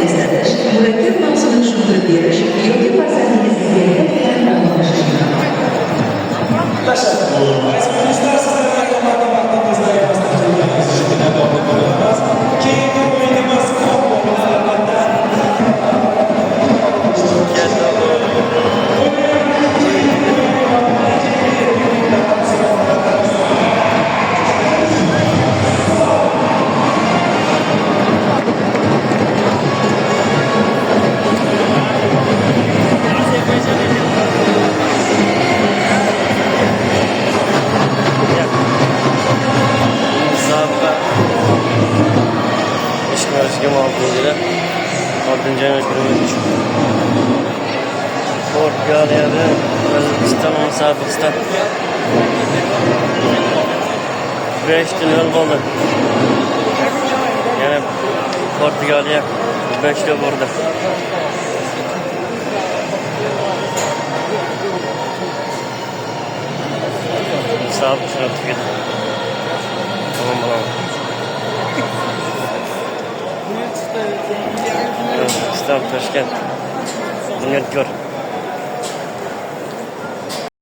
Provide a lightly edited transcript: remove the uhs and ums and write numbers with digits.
izletish, murakkab mavzuni tushuntirib berish yoki farzandingiz bergan bilan almashishni. Portugaliyada O'zbekiston musobaqasida 5-0 bo'ldi. Yana Portugaliya 5 gol urdi. Musobaqa tugadi. Tamam bo'ladi. O'zbekiston Toshkent. Bunyodkor